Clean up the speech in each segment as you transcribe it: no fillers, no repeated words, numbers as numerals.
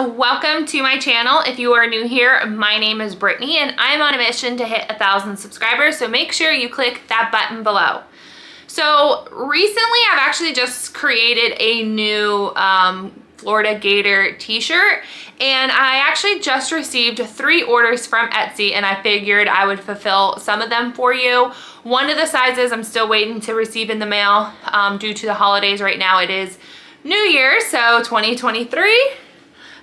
welcome to my channel. If you are new here, my name is Brittany and I'm on a mission to hit 1,000 subscribers, so make sure you click that button below. So recently I've actually just created a new Florida Gator t-shirt, and I actually just received 3 orders from Etsy, and I figured I would fulfill some of them for you. One of the sizes I'm still waiting to receive in the mail due to the holidays. Right now it is New Year, so 2023.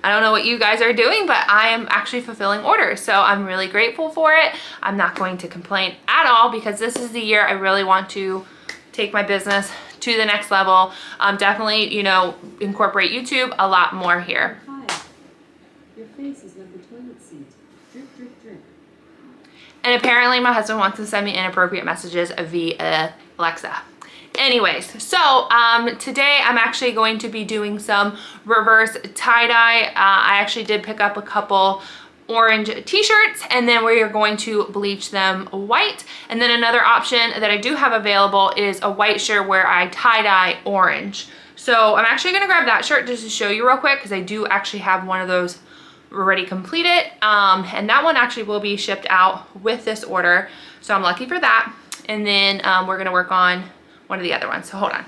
I don't know what you guys are doing, but I am actually fulfilling orders, so I'm really grateful for it. I'm not going to complain at all because this is the year I really want to take my business to the next level. Definitely, you know, incorporate YouTube a lot more here. Your face is like the toilet seat. Drip, drip, drip. And apparently my husband wants to send me inappropriate messages via Alexa. Anyways, so today I'm actually going to be doing some reverse tie-dye. I actually did pick up a couple orange t-shirts, and then we are going to bleach them white. And then another option that I do have available is a white shirt where I tie-dye orange. So I'm actually going to grab that shirt just to show you real quick, because I do actually have one of those already completed, and that one actually will be shipped out with this order, so I'm lucky for that. And then we're going to work on one of the other ones, so hold on.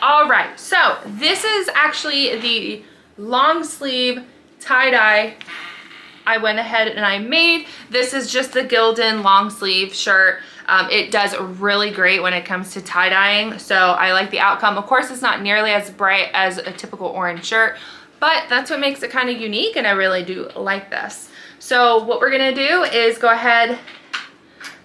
All right, so this is actually the long sleeve tie-dye I went ahead and I made. This is just the Gildan long sleeve shirt. It does really great when it comes to tie-dyeing, so I like the outcome. Of course, it's not nearly as bright as a typical orange shirt, but that's what makes it kind of unique, and I really do like this. So what we're gonna do is go ahead,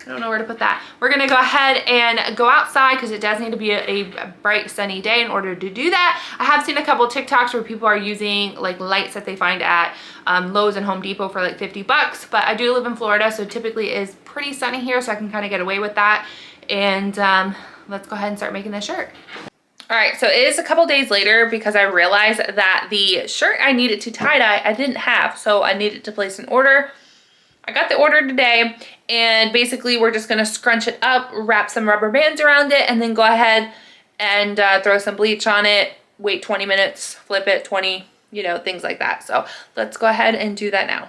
I don't know where to put that. We're gonna go ahead and go outside because it does need to be a bright sunny day in order to do that. I have seen a couple of TikToks where people are using like lights that they find at Lowe's and Home Depot for like 50 bucks, but I do live in Florida, so typically it is pretty sunny here, so I can kind of get away with that. And let's go ahead and start making this shirt. All right, so it is a couple days later because I realized that the shirt I needed to tie-dye I didn't have, so I needed to place an order. I got the order today, and basically we're just gonna scrunch it up, wrap some rubber bands around it, and then go ahead and throw some bleach on it, wait 20 minutes, flip it 20, you know, things like that. So let's go ahead and do that now.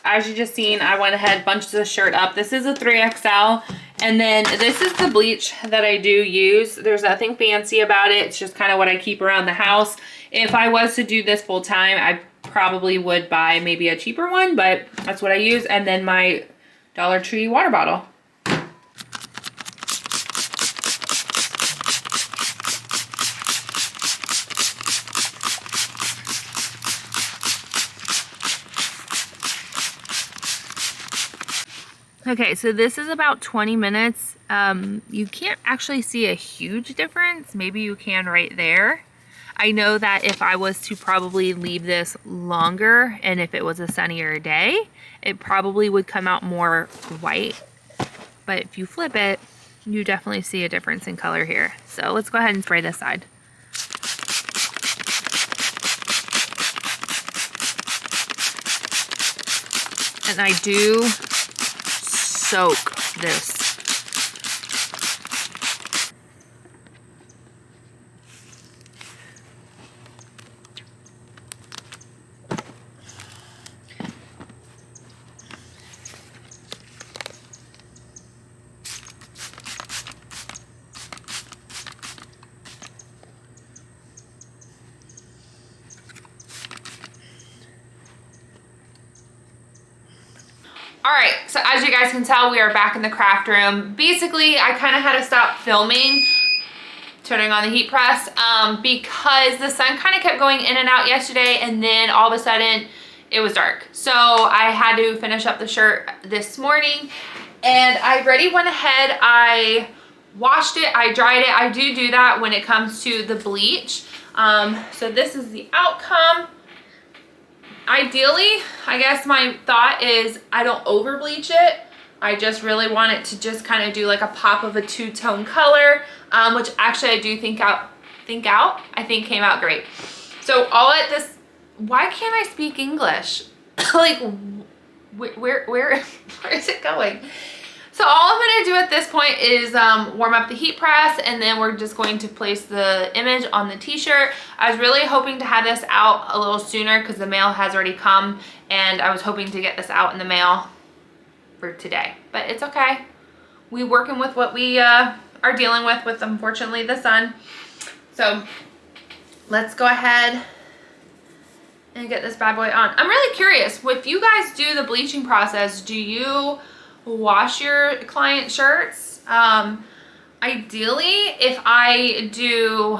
As you just seen, I went ahead, bunched the shirt up. This is a 3XL, and then this is the bleach that I do use. There's nothing fancy about it. It's just kind of what I keep around the house. If I was to do this full time, I probably would buy maybe a cheaper one, but that's what I use. And then my Dollar Tree water bottle. Okay, so this is about 20 minutes. You can't actually see a huge difference. Maybe you can right there. I know that if I was to probably leave this longer, and if it was a sunnier day, it probably would come out more white. But if you flip it, you definitely see a difference in color here. So let's go ahead and spray this side. And I do soak this. All right, so as you guys can tell, we are back in the craft room. Basically, I kind of had to stop filming, turning on the heat press, because the sun kind of kept going in and out yesterday, and then all of a sudden it was dark. So I had to finish up the shirt this morning, and I already went ahead, I washed it, I dried it. I do that when it comes to the bleach. So this is the outcome. Ideally, I guess my thought is I don't over bleach it. I just really want it to just kind of do like a pop of a two-tone color, which actually I do think came out great. So all at this, why can't I speak English? Like, where is it going? So all I'm gonna do at this point is warm up the heat press, and then we're just going to place the image on the t-shirt. I was really hoping to have this out a little sooner because the mail has already come, and I was hoping to get this out in the mail for today, but it's okay. We working with what we are dealing with unfortunately the sun. So let's go ahead and get this bad boy on. I'm really curious, if you guys do the bleaching process, do you wash your client shirts? Ideally, if I do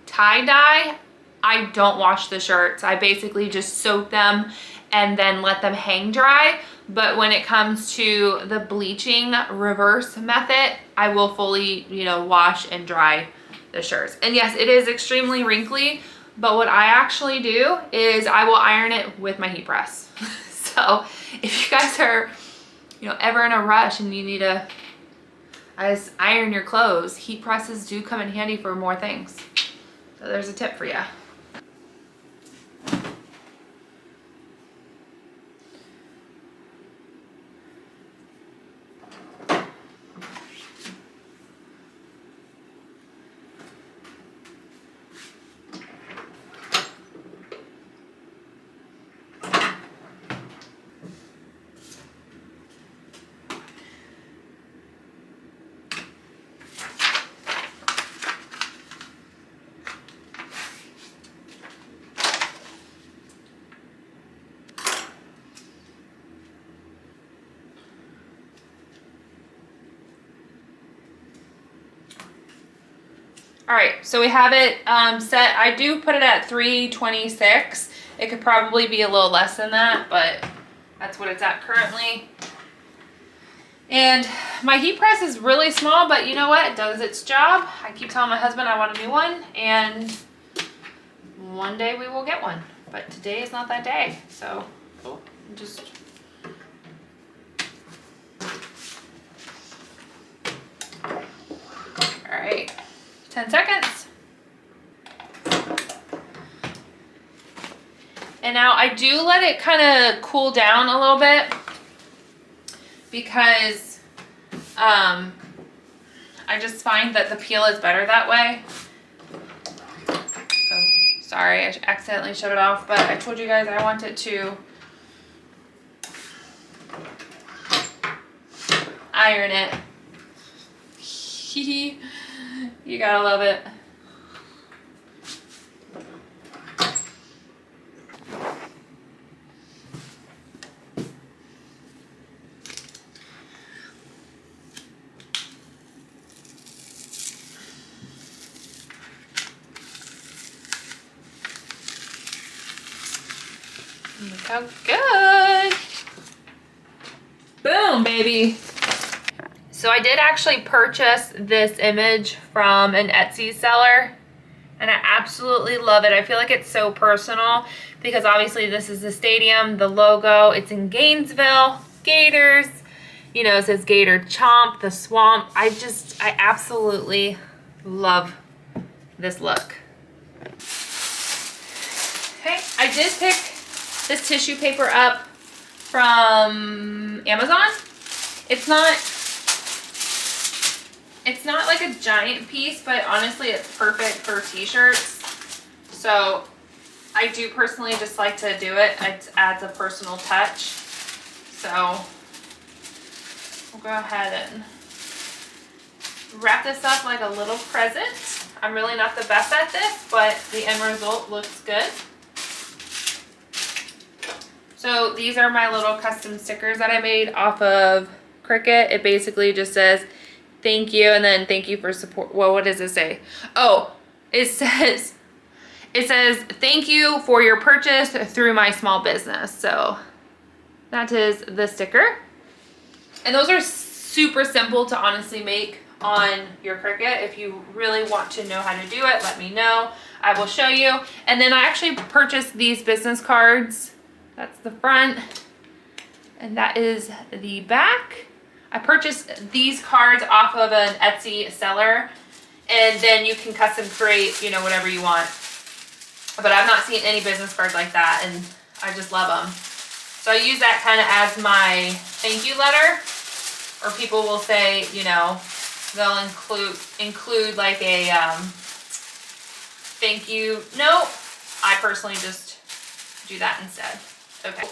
tie-dye, I don't wash the shirts. I basically just soak them and then let them hang dry. But when it comes to the bleaching reverse method, I will fully, wash and dry the shirts. And yes, it is extremely wrinkly, but what I actually do is I will iron it with my heat press. So if you guys are, ever in a rush and you need to iron your clothes, heat presses do come in handy for more things. So there's a tip for you. All right, so we have it set. I do put it at 326. It could probably be a little less than that, but that's what it's at currently. And my heat press is really small, but you know what? It does its job. I keep telling my husband I want a new one, and one day we will get one. But today is not that day, so just... All right. 10 seconds. And now I do let it kind of cool down a little bit because I just find that the peel is better that way. Oh, sorry, I accidentally shut it off, but I told you guys I want it to iron it. You gotta love it. Look how good. Boom, baby. So I did actually purchase this image from an Etsy seller, and I absolutely love it. I feel like it's so personal because obviously this is the stadium, the logo, it's in Gainesville, Gators, it says Gator Chomp, the swamp. I absolutely love this look. Okay, I did pick this tissue paper up from Amazon. It's not like a giant piece, but honestly it's perfect for t-shirts. So I do personally just like to do it. It adds a personal touch. So we'll go ahead and wrap this up like a little present. I'm really not the best at this, but the end result looks good. So these are my little custom stickers that I made off of Cricut. It basically just says, thank you, and then thank you for support. Well, what does it say? Oh, it says, thank you for your purchase through my small business. So that is the sticker. And those are super simple to honestly make on your Cricut. If you really want to know how to do it, let me know. I will show you. And then I actually purchased these business cards. That's the front. And that is the back. I purchased these cards off of an Etsy seller, and then you can custom create, you know, whatever you want. But I've not seen any business cards like that, and I just love them. So I use that kind of as my thank you letter, or people will say, you know, they'll include like a thank you note. I personally just do that instead. Okay.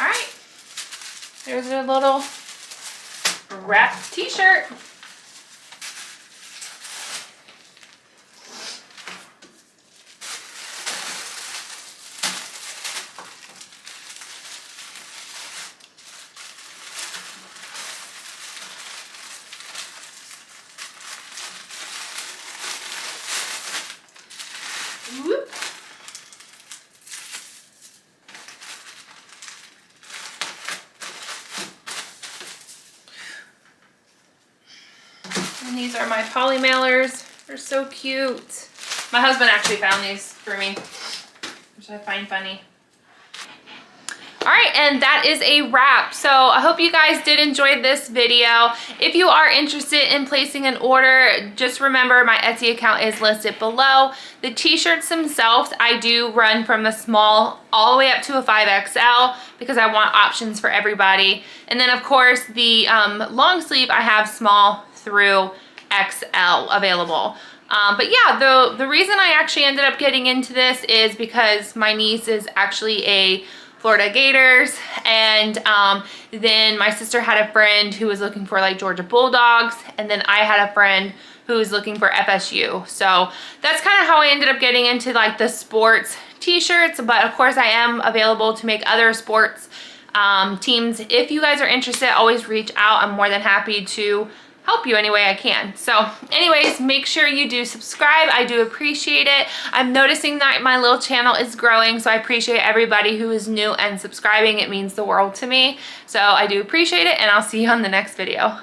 All right. There's a little wrapped t-shirt. Whoop. And these are my poly mailers. They're so cute. My husband actually found these for me, which I find funny. All right, and that is a wrap. So I hope you guys did enjoy this video. If you are interested in placing an order, just remember my Etsy account is listed below. The t-shirts themselves, I do run from a small all the way up to a 5XL because I want options for everybody. And then of course the long sleeve, I have small through XL available. But yeah, the reason I actually ended up getting into this is because my niece is actually a Florida Gators, and then my sister had a friend who was looking for like Georgia Bulldogs, and then I had a friend who was looking for FSU. So that's kind of how I ended up getting into like the sports t-shirts, but of course I am available to make other sports teams. If you guys are interested, always reach out. I'm more than happy to help you any way I can. So anyways, make sure you do subscribe. I do appreciate it. I'm noticing that my little channel is growing, so I appreciate everybody who is new and subscribing. It means the world to me. So I do appreciate it, and I'll see you on the next video.